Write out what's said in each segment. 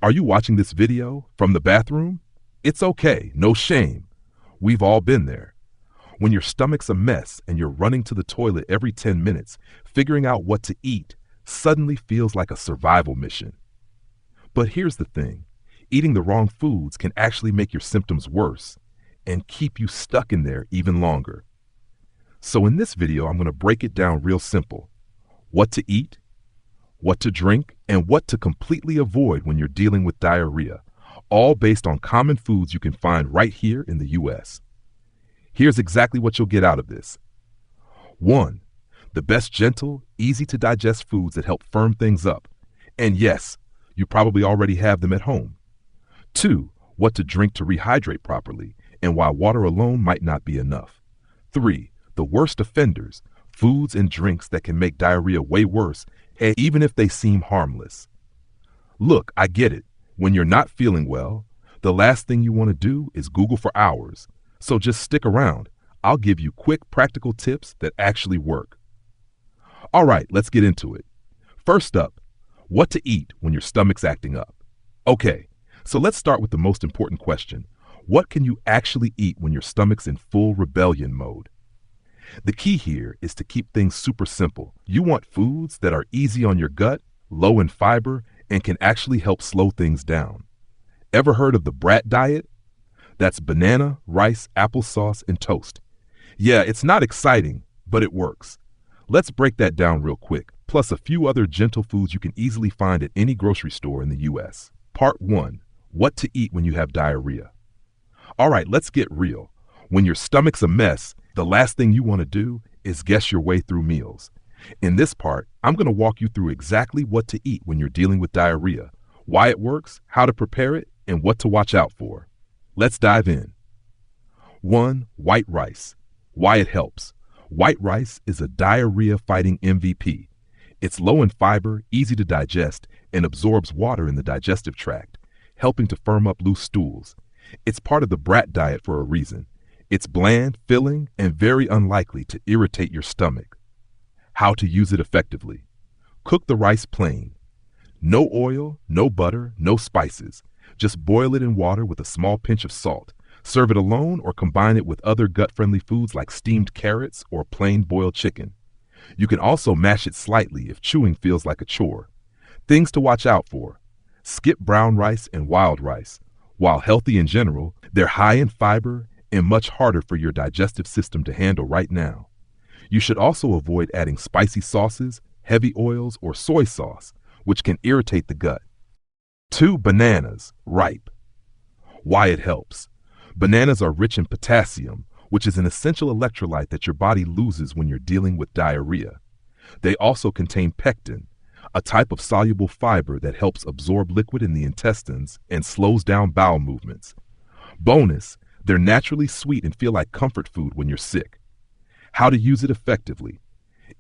Are you watching this video from the bathroom? It's okay, no shame. We've all been there. When your stomach's a mess and you're running to the toilet every 10 minutes, figuring out what to eat suddenly feels like a survival mission. But here's the thing, eating the wrong foods can actually make your symptoms worse and keep you stuck in there even longer. So in this video, I'm going to break it down real simple. What to eat, what to drink, and what to completely avoid when you're dealing with diarrhea, all based on common foods you can find right here in the US. Here's exactly what you'll get out of this. 1. The best gentle, easy to digest foods that help firm things up. And yes, you probably already have them at home. 2. What to drink to rehydrate properly and why water alone might not be enough. 3. The worst offenders, foods and drinks that can make diarrhea way worse, and even if they seem harmless. Look, I get it. When you're not feeling well, the last thing you want to do is Google for hours. So just stick around. I'll give you quick, practical tips that actually work. All right, let's get into it. First up, what to eat when your stomach's acting up. Okay, so let's start with the most important question. What can you actually eat when your stomach's in full rebellion mode? The key here is to keep things super simple. You want foods that are easy on your gut, low in fiber, and can actually help slow things down. Ever heard of the BRAT diet? That's banana, rice, applesauce, and toast. Yeah, it's not exciting, but it works. Let's break that down real quick, plus a few other gentle foods you can easily find at any grocery store in the US. Part 1. What to eat when you have diarrhea. All right, let's get real. When your stomach's a mess, the last thing you want to do is guess your way through meals. In this part, I'm going to walk you through exactly what to eat when you're dealing with diarrhea, why it works, how to prepare it, and what to watch out for. Let's dive in. 1. White rice. Why it helps. White rice is a diarrhea-fighting MVP. It's low in fiber, easy to digest, and absorbs water in the digestive tract, helping to firm up loose stools. It's part of the BRAT diet for a reason. It's bland, filling, and very unlikely to irritate your stomach. How to use it effectively. Cook the rice plain. No oil, no butter, no spices. Just boil it in water with a small pinch of salt. Serve it alone or combine it with other gut-friendly foods like steamed carrots or plain boiled chicken. You can also mash it slightly if chewing feels like a chore. Things to watch out for. Skip brown rice and wild rice. While healthy in general, they're high in fiber and much harder for your digestive system to handle right now. You should also avoid adding spicy sauces, heavy oils, or soy sauce, which can irritate the gut. 2. Bananas, ripe. Why it helps. Bananas are rich in potassium, which is an essential electrolyte that your body loses when you're dealing with diarrhea. They also contain pectin, a type of soluble fiber that helps absorb liquid in the intestines and slows down bowel movements. Bonus, they're naturally sweet and feel like comfort food when you're sick. How to use it effectively.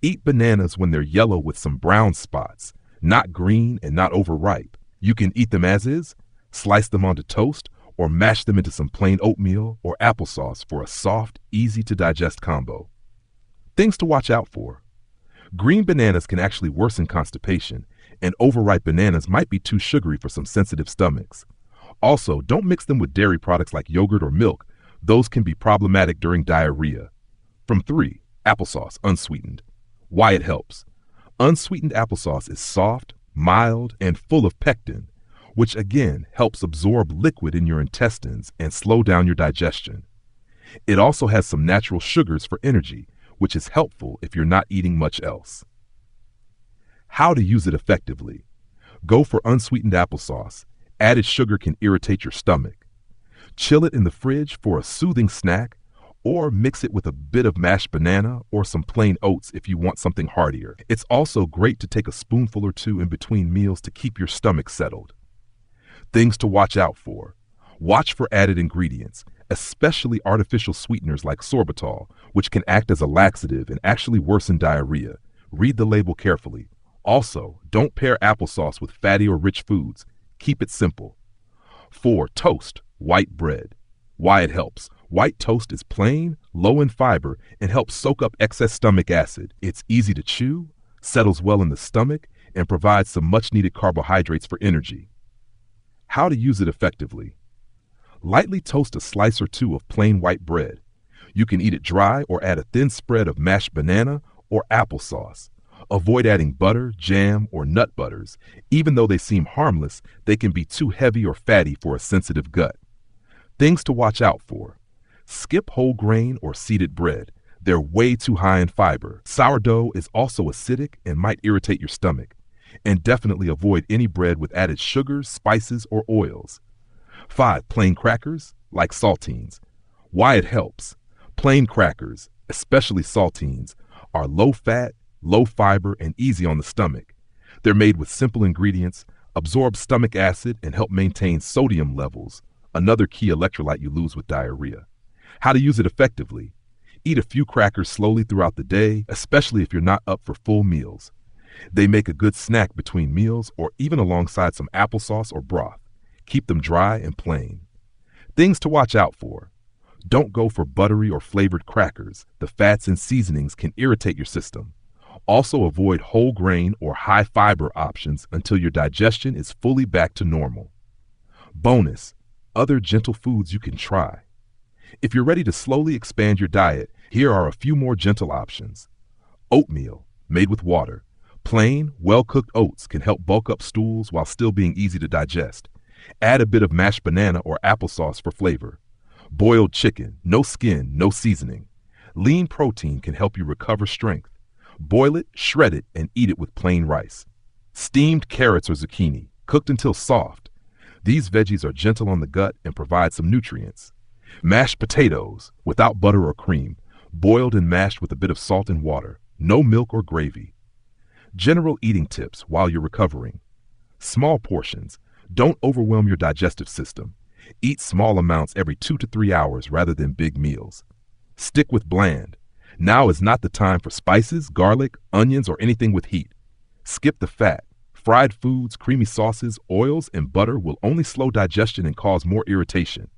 Eat bananas when they're yellow with some brown spots, not green and not overripe. You can eat them as is, slice them onto toast, or mash them into some plain oatmeal or applesauce for a soft, easy-to-digest combo. Things to watch out for. Green bananas can actually worsen constipation, and overripe bananas might be too sugary for some sensitive stomachs. Also, don't mix them with dairy products like yogurt or milk. Those can be problematic during diarrhea. From 3. Applesauce, unsweetened. Why it helps. Unsweetened applesauce is soft, mild, and full of pectin, which again helps absorb liquid in your intestines and slow down your digestion. It also has some natural sugars for energy, which is helpful if you're not eating much else. How to use it effectively. Go for unsweetened applesauce. Added sugar can irritate your stomach. Chill it in the fridge for a soothing snack, or mix it with a bit of mashed banana or some plain oats if you want something heartier. It's also great to take a spoonful or two in between meals to keep your stomach settled. Things to watch out for. Watch for added ingredients, especially artificial sweeteners like sorbitol, which can act as a laxative and actually worsen diarrhea. Read the label carefully. Also, don't pair applesauce with fatty or rich foods. Keep it simple. 4. Toast, white bread. Why it helps. White toast is plain, low in fiber, and helps soak up excess stomach acid. It's easy to chew, settles well in the stomach, and provides some much-needed carbohydrates for energy. How to use it effectively. Lightly toast a slice or two of plain white bread. You can eat it dry or add a thin spread of mashed banana or applesauce. Avoid adding butter, jam, or nut butters. Even though they seem harmless, they can be too heavy or fatty for a sensitive gut. Things to watch out for. Skip whole grain or seeded bread. They're way too high in fiber. Sourdough is also acidic and might irritate your stomach. And definitely avoid any bread with added sugars, spices, or oils. 5. Plain crackers, like saltines. Why it helps. Plain crackers, especially saltines, are low-fat, low-fiber, and easy on the stomach. They're made with simple ingredients, absorb stomach acid, and help maintain sodium levels, another key electrolyte you lose with diarrhea. How to use it effectively. Eat a few crackers slowly throughout the day, especially if you're not up for full meals. They make a good snack between meals or even alongside some applesauce or broth. Keep them dry and plain. Things to watch out for. Don't go for buttery or flavored crackers. The fats and seasonings can irritate your system. Also avoid whole grain or high fiber options until your digestion is fully back to normal. Bonus, other gentle foods you can try. If you're ready to slowly expand your diet, here are a few more gentle options. Oatmeal, made with water. Plain, well-cooked oats can help bulk up stools while still being easy to digest. Add a bit of mashed banana or applesauce for flavor. Boiled chicken, no skin, no seasoning. Lean protein can help you recover strength. Boil it, shred it, and eat it with plain rice. Steamed carrots or zucchini, cooked until soft. These veggies are gentle on the gut and provide some nutrients. Mashed potatoes, without butter or cream, boiled and mashed with a bit of salt and water. No milk or gravy. General eating tips while you're recovering. Small portions. Don't overwhelm your digestive system. Eat small amounts every 2 to 3 hours rather than big meals. Stick with bland. Now is not the time for spices, garlic, onions, or anything with heat. Skip the fat. Fried foods, creamy sauces, oils, and butter will only slow digestion and cause more irritation.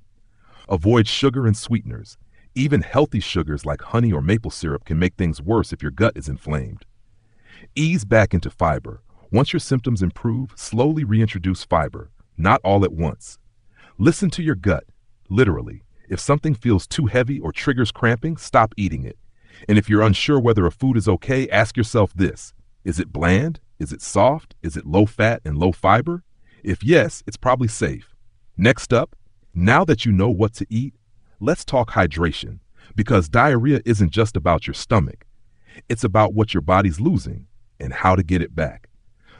Avoid sugar and sweeteners. Even healthy sugars like honey or maple syrup can make things worse if your gut is inflamed. Ease back into fiber. Once your symptoms improve, slowly reintroduce fiber, not all at once. Listen to your gut, literally. If something feels too heavy or triggers cramping, stop eating it. And if you're unsure whether a food is okay, ask yourself this. Is it bland? Is it soft? Is it low fat and low fiber? If yes, it's probably safe. Next up, now that you know what to eat, let's talk hydration, because diarrhea isn't just about your stomach. It's about what your body's losing and how to get it back.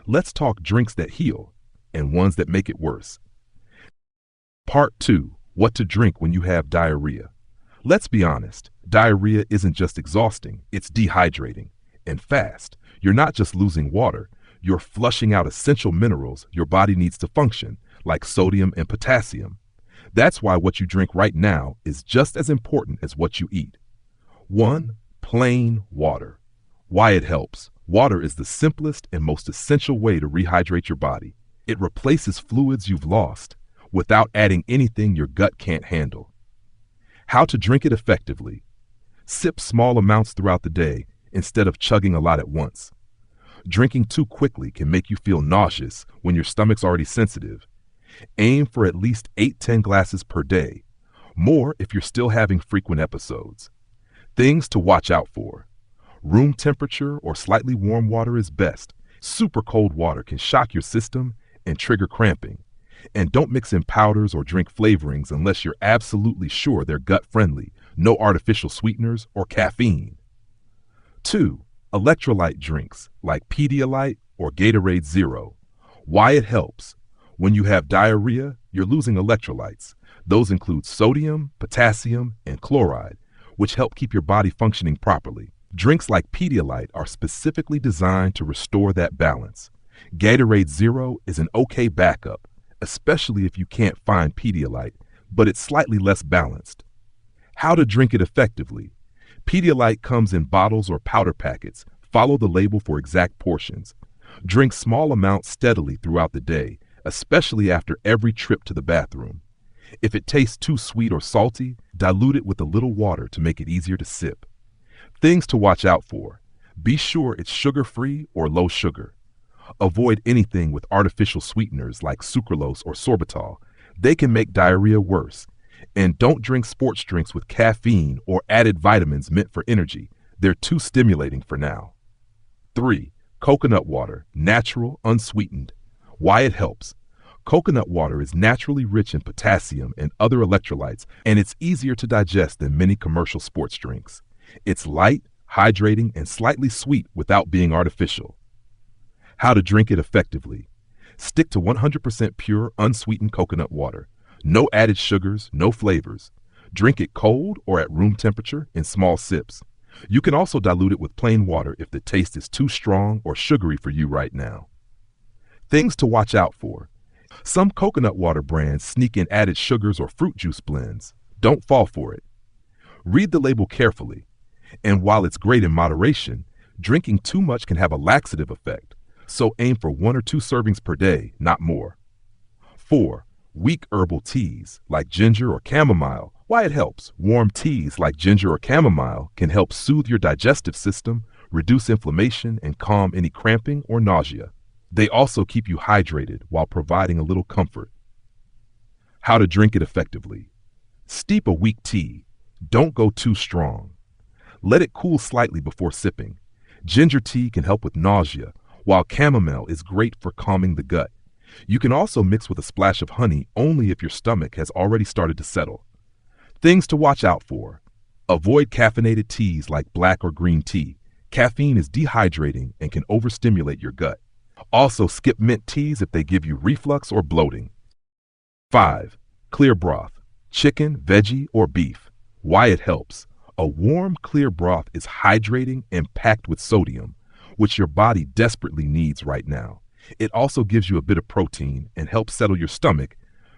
Let's talk drinks that heal and ones that make it worse. Part 2, what to drink when you have diarrhea. Let's be honest, diarrhea isn't just exhausting, it's dehydrating. And fast. You're not just losing water, you're flushing out essential minerals your body needs to function, like sodium and potassium. That's why what you drink right now is just as important as what you eat. 1. Plain water. Why it helps. Water is the simplest and most essential way to rehydrate your body. It replaces fluids you've lost without adding anything your gut can't handle. How to drink it effectively. Sip small amounts throughout the day instead of chugging a lot at once. Drinking too quickly can make you feel nauseous when your stomach's already sensitive. Aim for at least 8-10 glasses per day, more if you're still having frequent episodes. Things to watch out for. Room temperature or slightly warm water is best. Super cold water can shock your system and trigger cramping. And don't mix in powders or drink flavorings unless you're absolutely sure they're gut-friendly, no artificial sweeteners or caffeine. 2. Electrolyte drinks like Pedialyte or Gatorade Zero. Why it helps. When you have diarrhea, you're losing electrolytes. Those include sodium, potassium, and chloride, which help keep your body functioning properly. Drinks like Pedialyte are specifically designed to restore that balance. Gatorade Zero is an okay backup, especially if you can't find Pedialyte, but it's slightly less balanced. How to drink it effectively. Pedialyte comes in bottles or powder packets. Follow the label for exact portions. Drink small amounts steadily throughout the day, especially after every trip to the bathroom. If it tastes too sweet or salty, dilute it with a little water to make it easier to sip. Things to watch out for. Be sure it's sugar-free or low sugar. Avoid anything with artificial sweeteners like sucralose or sorbitol. They can make diarrhea worse. And don't drink sports drinks with caffeine or added vitamins meant for energy. They're too stimulating for now. 3. Coconut water, natural, unsweetened. Why it helps. Coconut water is naturally rich in potassium and other electrolytes, and it's easier to digest than many commercial sports drinks. It's light, hydrating, and slightly sweet without being artificial. How to drink it effectively. Stick to 100% pure, unsweetened coconut water. No added sugars, no flavors. Drink it cold or at room temperature in small sips. You can also dilute it with plain water if the taste is too strong or sugary for you right now. Things to watch out for. Some coconut water brands sneak in added sugars or fruit juice blends. Don't fall for it. Read the label carefully. And while it's great in moderation, drinking too much can have a laxative effect. So aim for 1 or 2 servings per day, not more. 4. Weak herbal teas like ginger or chamomile. Why it helps. Warm teas like ginger or chamomile can help soothe your digestive system, reduce inflammation, and calm any cramping or nausea. They also keep you hydrated while providing a little comfort. How to drink it effectively. Steep a weak tea. Don't go too strong. Let it cool slightly before sipping. Ginger tea can help with nausea, while chamomile is great for calming the gut. You can also mix with a splash of honey only if your stomach has already started to settle. Things to watch out for. Avoid caffeinated teas like black or green tea. Caffeine is dehydrating and can overstimulate your gut. Also, skip mint teas if they give you reflux or bloating. 5. Clear broth. Chicken, veggie, or beef. Why it helps. A warm, clear broth is hydrating and packed with sodium, which your body desperately needs right now. It also gives you a bit of protein and helps settle your stomach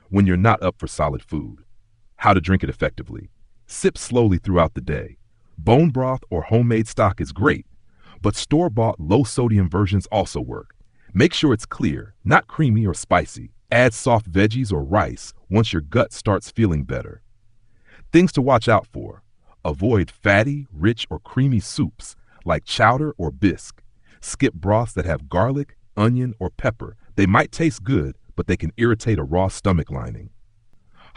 when you're not up for solid food. How to drink it effectively. Sip slowly throughout the day. Bone broth or homemade stock is great, but store-bought low-sodium versions also work. Make sure it's clear, not creamy or spicy. Add soft veggies or rice once your gut starts feeling better. Things to watch out for. Avoid fatty, rich, or creamy soups like chowder or bisque. Skip broths that have garlic, onion, or pepper. They might taste good, but they can irritate a raw stomach lining.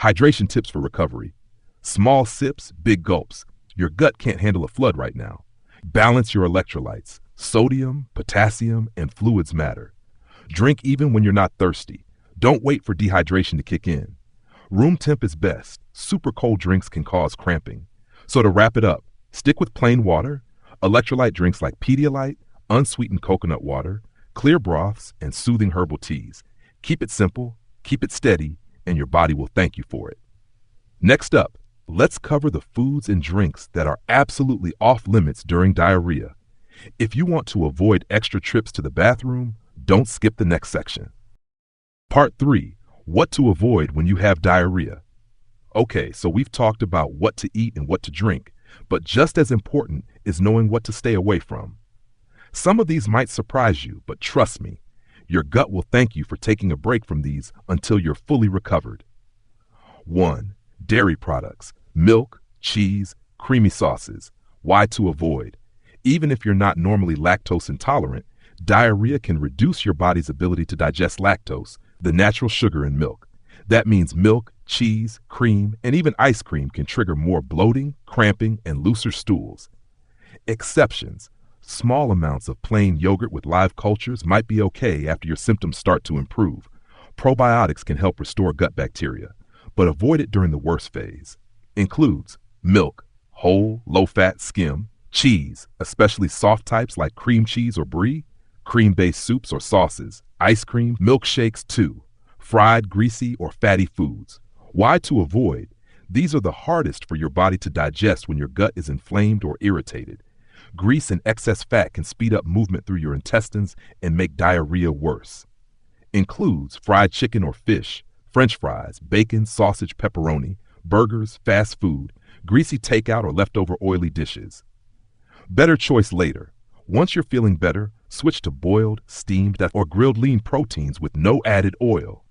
Hydration tips for recovery. Small sips, big gulps. Your gut can't handle a flood right now. Balance your electrolytes. Sodium, potassium, and fluids matter. Drink even when you're not thirsty. Don't wait for dehydration to kick in. Room temp is best. Super cold drinks can cause cramping. So to wrap it up, stick with plain water, electrolyte drinks like Pedialyte, unsweetened coconut water, clear broths, and soothing herbal teas. Keep it simple, keep it steady, and your body will thank you for it. Next up, let's cover the foods and drinks that are absolutely off limits during diarrhea. If you want to avoid extra trips to the bathroom, don't skip the next section. Part 3. What to avoid when you have diarrhea. Okay, so we've talked about what to eat and what to drink, but just as important is knowing what to stay away from. Some of these might surprise you, but trust me, your gut will thank you for taking a break from these until you're fully recovered. 1. Dairy products, milk, cheese, creamy sauces. Why to avoid. Even if you're not normally lactose intolerant, diarrhea can reduce your body's ability to digest lactose, the natural sugar in milk. That means milk, cheese, cream, and even ice cream can trigger more bloating, cramping, and looser stools. Exceptions. Small amounts of plain yogurt with live cultures might be okay after your symptoms start to improve. Probiotics can help restore gut bacteria, but avoid it during the worst phase. Includes milk, whole, low-fat, skim, cheese, especially soft types like cream cheese or brie, cream-based soups or sauces, ice cream, milkshakes too, fried, greasy, or fatty foods. Why to avoid? These are the hardest for your body to digest when your gut is inflamed or irritated. Grease and excess fat can speed up movement through your intestines and make diarrhea worse. Includes fried chicken or fish, French fries, bacon, sausage, pepperoni, burgers, fast food, greasy takeout or leftover oily dishes. Better choice later. Once you're feeling better, switch to boiled, steamed, or grilled lean proteins with no added oil.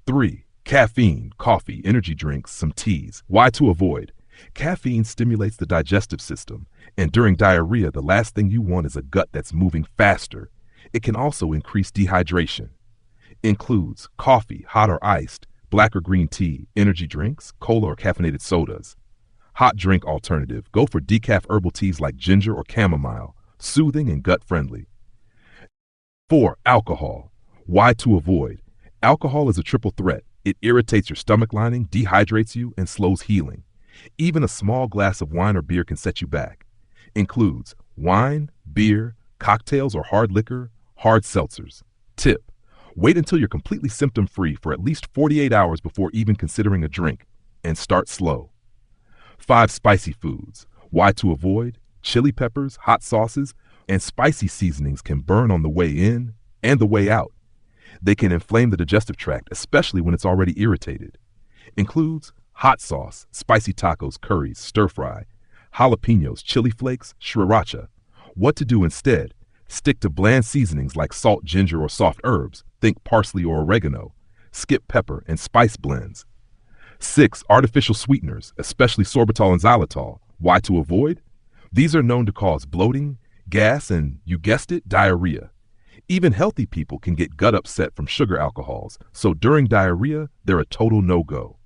3. Caffeine, coffee, energy drinks, some teas. Why to avoid? Caffeine stimulates the digestive system, and during diarrhea, the last thing you want is a gut that's moving faster. It can also increase dehydration. Includes coffee, hot or iced, black or green tea, energy drinks, cola or caffeinated sodas. Hot drink alternative. Go for decaf herbal teas like ginger or chamomile, soothing and gut friendly. 4. Alcohol. Why to avoid? Alcohol is a triple threat. It irritates your stomach lining, dehydrates you, and slows healing. Even a small glass of wine or beer can set you back. Includes wine, beer, cocktails or hard liquor, hard seltzers. Tip: wait until you're completely symptom-free for at least 48 hours before even considering a drink, and start slow. 5. Spicy foods. Why to avoid? Chili peppers, hot sauces, and spicy seasonings can burn on the way in and the way out. They can inflame the digestive tract, especially when it's already irritated. Includes hot sauce, spicy tacos, curries, stir fry, jalapenos, chili flakes, sriracha. What to do instead? Stick to bland seasonings like salt, ginger, or soft herbs. Think parsley or oregano. Skip pepper and spice blends. 6. Artificial sweeteners, especially sorbitol and xylitol. Why to avoid? These are known to cause bloating, gas, and, you guessed it, diarrhea. Even healthy people can get gut upset from sugar alcohols, so during diarrhea, they're a total no-go.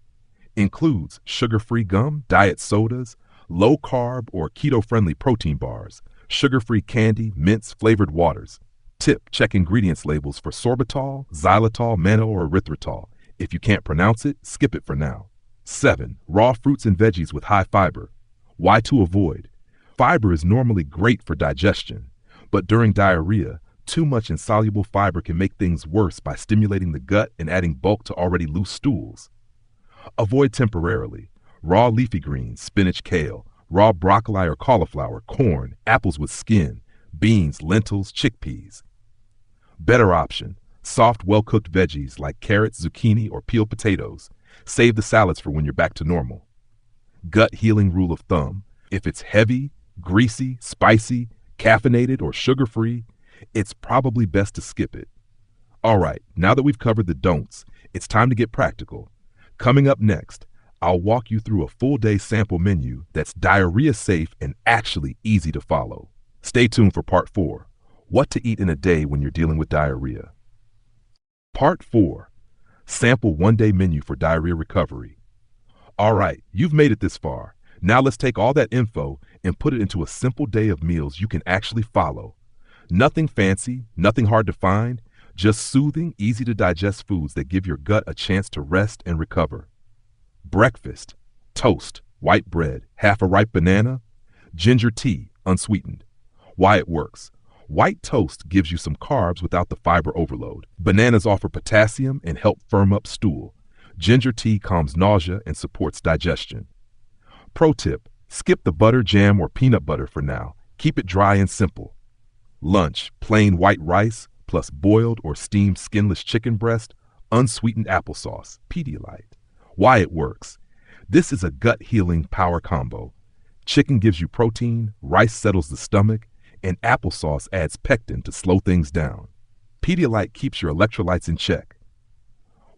Includes sugar-free gum, diet sodas, low-carb or keto-friendly protein bars, sugar-free candy, mints, flavored waters. Tip: check ingredients labels for sorbitol, xylitol, mannitol, or erythritol. If you can't pronounce it, skip it for now. 7. Raw fruits and veggies with high fiber. Why to avoid? Fiber is normally great for digestion, but during diarrhea, too much insoluble fiber can make things worse by stimulating the gut and adding bulk to already loose stools. Avoid temporarily raw leafy greens, spinach, kale, raw broccoli or cauliflower, corn, apples with skin, beans, lentils, chickpeas. Better option: soft, well-cooked veggies like carrots, zucchini, or peeled potatoes. Save the salads for when you're back to normal. Gut healing rule of thumb: if it's heavy, greasy, spicy, caffeinated, or sugar-free, it's probably best to skip it. All right, now that we've covered the don'ts, it's time to get practical. Coming up next, I'll walk you through a full-day sample menu that's diarrhea-safe and actually easy to follow. Stay tuned for Part 4, What to Eat in a Day When You're Dealing with Diarrhea. Part 4, Sample One-Day Menu for Diarrhea Recovery. All right, you've made it this far. Now let's take all that info and put it into a simple day of meals you can actually follow. Nothing fancy, nothing hard to find, just soothing, easy to digest foods that give your gut a chance to rest and recover. Breakfast: toast, white bread, half a ripe banana, ginger tea, unsweetened. Why it works: white toast gives you some carbs without the fiber overload. Bananas offer potassium and help firm up stool. Ginger tea calms nausea and supports digestion. Pro tip: skip the butter, jam, or peanut butter for now. Keep it dry and simple. Lunch: plain white rice plus boiled or steamed skinless chicken breast, unsweetened applesauce, Pedialyte. Why it works: this is a gut-healing power combo. Chicken gives you protein, rice settles the stomach, and applesauce adds pectin to slow things down. Pedialyte keeps your electrolytes in check.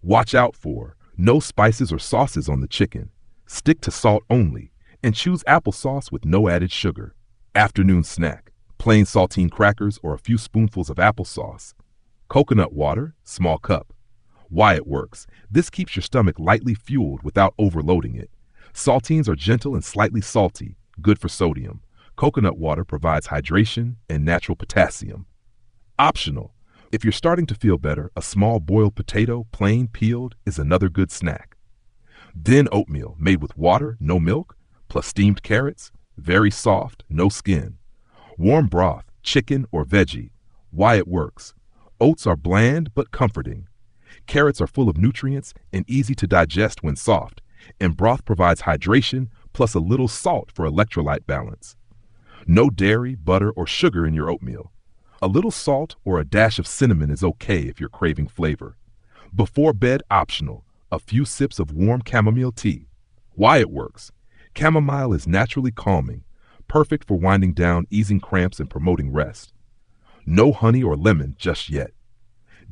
Watch out for no spices or sauces on the chicken. Stick to salt only, and choose applesauce with no added sugar. Afternoon snack: plain saltine crackers or a few spoonfuls of applesauce. Coconut water, small cup. Why it works: this keeps your stomach lightly fueled without overloading it. Saltines are gentle and slightly salty, good for sodium. Coconut water provides hydration and natural potassium. Optional: if you're starting to feel better, a small boiled potato, plain peeled, is another good snack. Then oatmeal, made with water, no milk, plus steamed carrots, very soft, no skin. Warm broth, chicken or veggie. Why it works: oats are bland but comforting. Carrots are full of nutrients and easy to digest when soft, and broth provides hydration plus a little salt for electrolyte balance. No dairy, butter, or sugar in your oatmeal. A little salt or a dash of cinnamon is okay if you're craving flavor. Before bed, optional: a few sips of warm chamomile tea. Why it works: chamomile is naturally calming, perfect for winding down, easing cramps, and promoting rest. No honey or lemon just yet.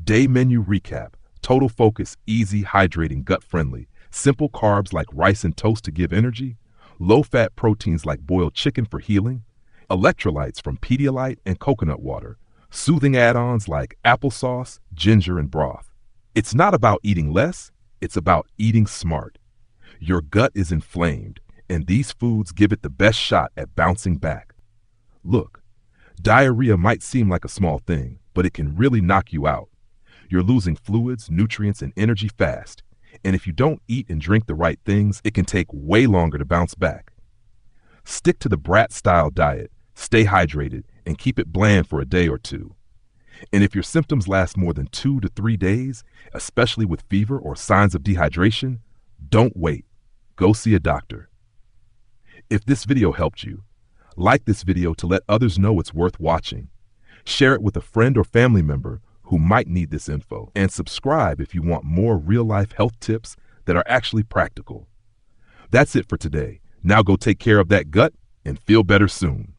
Day menu recap: total focus, easy, hydrating, gut-friendly. Simple carbs like rice and toast to give energy. Low-fat proteins like boiled chicken for healing. Electrolytes from Pedialyte and coconut water. Soothing add-ons like applesauce, ginger, and broth. It's not about eating less, it's about eating smart. Your gut is inflamed, and these foods give it the best shot at bouncing back. Look, diarrhea might seem like a small thing, but it can really knock you out. You're losing fluids, nutrients, and energy fast, and if you don't eat and drink the right things, it can take way longer to bounce back. Stick to the BRAT-style diet, stay hydrated, and keep it bland for a day or two. And if your symptoms last more than 2 to 3 days, especially with fever or signs of dehydration, don't wait. Go see a doctor. If this video helped you, like this video to let others know it's worth watching. Share it with a friend or family member who might need this info, and subscribe if you want more real-life health tips that are actually practical. That's it for today. Now go take care of that gut and feel better soon.